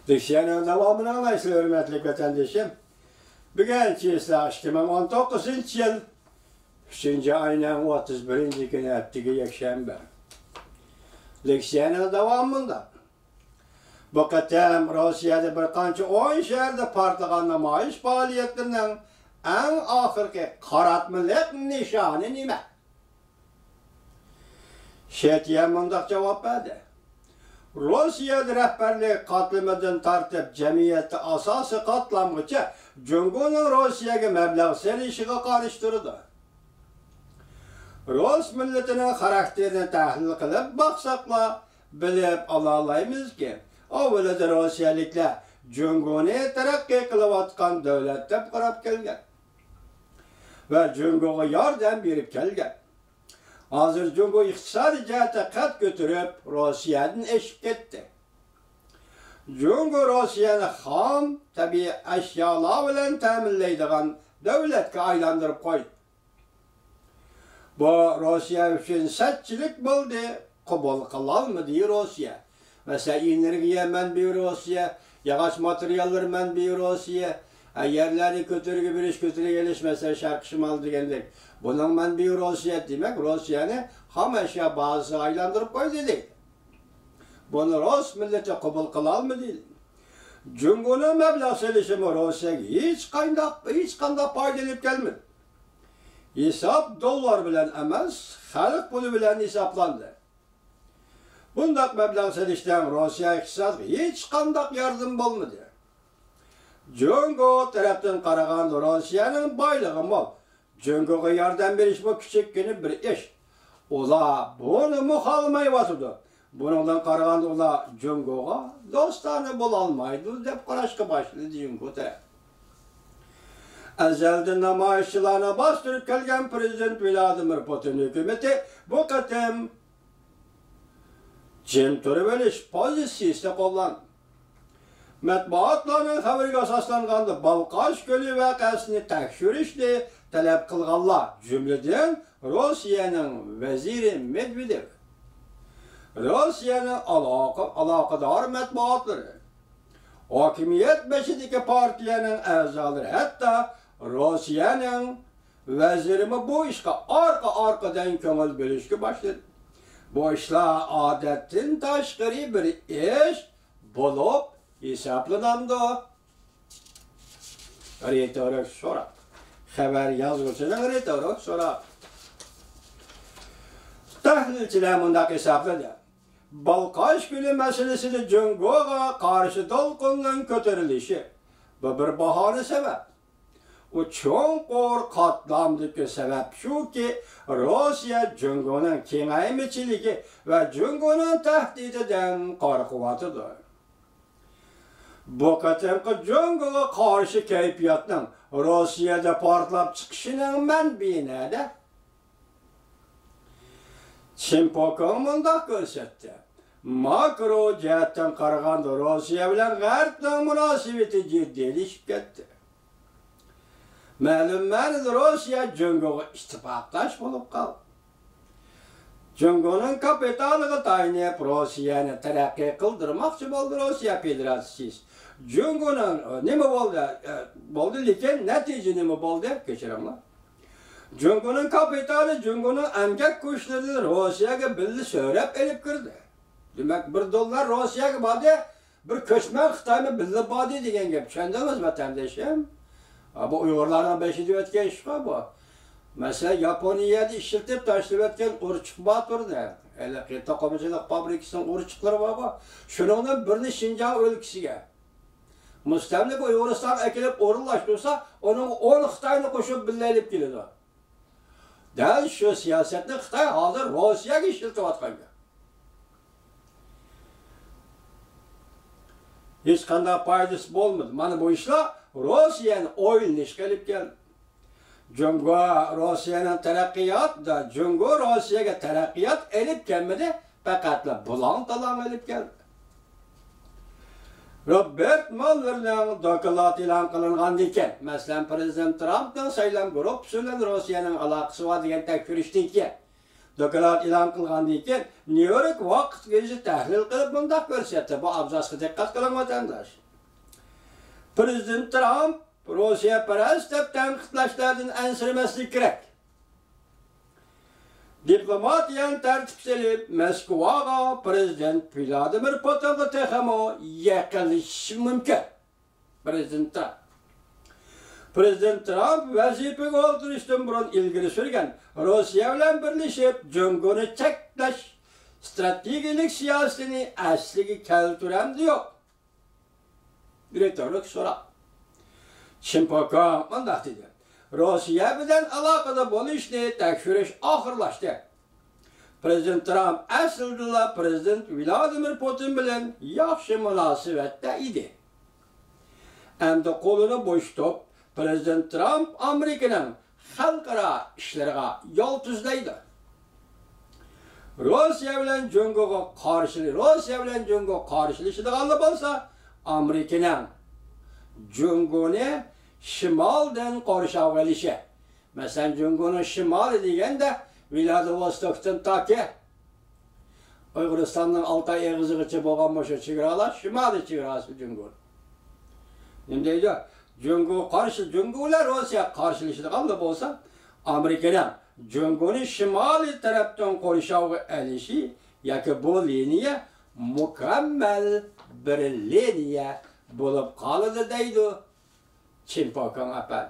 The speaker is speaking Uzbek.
Diksiyanın davamını anlaysın hürmetli vatandaşım. Bugün çizsa 2019 yıl 3. ayının 31. günü ettiği yakşembe. Diksiyanın davamında bu katem Rusya'da bir qancha 10 şehirde partlagan namoyish faoliyatlarining eng oxirgi qaratmalik nishoni nima? Şetiye mundaq cevap verdi. Rusya rehberlik katlamadan tartib cemiyette asası katlanmışça Cumhur'un Rusya'ya meblağ selişiga qarshi turdi. Rus milletinin karakterini tahlil qilib baqsaqla bilib olalaymiz ki avvalida Rusyaliklar Cumhur'ni taraqqiy qilayotgan davlat deb qarab kelgan ve Cumhur'a yordam berib kelgan. Hazır Cumhur iqtisadi jihati qad ko'tarib Rossiyadan eshib ketdi. Cumhur Rossiyani ham tabiiy ashyolar bilan ta'minlaydigan davlatga aylantirib qo'ydi. Bu Rossiya uchun satchilik bo'ldi, qabul qilolmadi Rossiya. Mesela energiya manbai Rossiya, yağış materyallar manbai Rossiya, yerleri kötürüge biriş kötürüge geliş mesela Şarkı Şimal degandek. Bunun manbai Rossiya demek Rossiyani ham eşya bazı aylandırıp koydu deydi. Bunu Rus milleti qabul qilolmadi. Cumhurning mablag' selishimi Rossiyaga hech qanday foyda olib kelmadi. Hisob dollar bilan emas, xalq puli bilan hisoblandi. Bundaq mablag' selishdan Rossiya iqtisodiga hech qanday yardım bo'lmadi. Cumhur tarafdan qaraganda Rossiyaning boyligi mol. Cumhurga yordam berish bu kichikgina bir ish. Ular buni muxolmayotdi. Bundan qaraganda ular Cumhurga do'stona bo'la olmaydi deb qarashga boshladi Cumhur taraf. Azaldan namoyishchilarni bostirib kelgan prezident Vladimir Putin hukumati bu qatam jim turib olish pozitsiyasida qo'llanadi. Matbuotlarning xabariga asoslanganda Balqash ko'li voqeasini tekshirishni talab qilganlar, jumladan Rossiyaning vaziri Medvedev, Rossiyaning aloqador matbuotlari, hokimiyat beshidagi partiyaning a'zolari, hatto Rossiyaning vazirimi bu ishga orqa-orqadan ko'ngil berishga boshladi. Bu ishlar odatdan tashqari bir ish bo'lib hesaplanamdı. Retorik so'roq. Xabar yozuvchining retorik so'roq. Tahlilchilar bundaq hisobladi. Balqash ko'li masalasida Cumhurga qarshi to'lqinning ko'tarilishi bu bir bahona sabab. U cho'nqur qatlamdagi sabab shuki Rossiya Cumhurning kengaymichiligi va Cumhurning tahdididan qo'rqyapti. Bu qatamqi Cumhurga qarshi kayfiyatning Rossiyada portlab chiqishining manbai nada? Chimpokon mundaq ko'rsatdi. Makro jihatdan qaraganda Rossiya bilan G'arbning munosabati jiddiylashib ketdi. Ma'lum ma'noda Rossiya Cumhurga ittifoqdosh bo'lib qoldi. Cumhurning kapitaliga tayanib Rossiyani taraqqiy qildirmoqchi bo'ldi Rossiya Federatsiyasi. Cumhurning nima bo'ldi, lekin natija nima bo'ldi? Kechiringlar. Cumhurning kapitali Cumhurning emgak kuchlari Rossiyaga billi so'rab elib kirdi. Demak, $1 Rossiyaga bordi, bir ko'chman Xitoyni billi bordi degan gap. Tushundingizmi vatandoshim? Bu Uyg'urlarning beshida o'tgan ish bu. Mesela Yaponiyada ishlatib tashlayotgan urchiq bor turdi. Hali to'qimachilik fabrikasining urchiqlari bor. Shuningdan birini Shinjang o'lkasiga mustamlik Uyg'uriston akilib o'rinlashtirsa, uning 10 Xitoyni qo'shib billayib keladi. Dal shu siyosatni Xitoy hozir Rossiyaga ishlatayotgan. Hech qanday foydasi bo'lmadi. Mana bu ishlar Rossiyani o'yinlashga olib keldi. Cumhur Rossiyaning taraqqiyotida Cumhur Rossiyaga taraqqiyot elib kelmadi, faqat bulon-talon elib keldi. Robert Muellerning doklati e'lon qilingandan keyin, masalan, Prezident Trumpning saylov guruhi bilan Rossiyaning aloqasi bor degan tekshirishdan keyin, doklat e'lon qilgandan keyin New York vaqt gezi tahlil qilib bundaq ko'rsatdi. Bu abzasga diqqat qiling vatandosh. Prezident Trump Rossiya parast deb tanqidlashlardan ansiramaslik kerak. Diplomatiyan tartib selib Moskvaga prezident Vladimir Putinga texmo yaqinlashishi mumkin. Prezident Trump vazifaga o'tirishdan burun ilgari surgan Rossiya bilan birlashib Jungoni cheklash strategik siyosatini asliga keltiramdi yo'q. Direktorlik so'rab. Chimpokon mundaq dedi. Rossiya bilan aloqada bo'lishni tekshirish oxirlashdi. Prezident Trump aslida prezident Vladimir Putin bilan yaxshi munosabatda edi. Endi qo'lini bo'shatib, prezident Trump Amerikaning xalqaro ishlariga yo'l tuzlaydi. Rossiya bilan Jungoga qarshilashadigan bo'lsa, Amerikaning Jungoni shimoldan qo'rshav qilishi. Masalan, Jungoni shimoli deganda Vladivostokdan toki Uyg'uristonning Oltay eg'izigacha bo'lgan o'sha chegaralar shimoliy chegarasi Jungon. Nima deydi? Jungolar Rossiya qarshilashadigan bo'lsa, Amerikaning Jungoni shimoliy tarafdan qo'rshav qilishi yoki bu liniya mukammal bir liniya bo'lib qoladi deydi Chimpokon apar.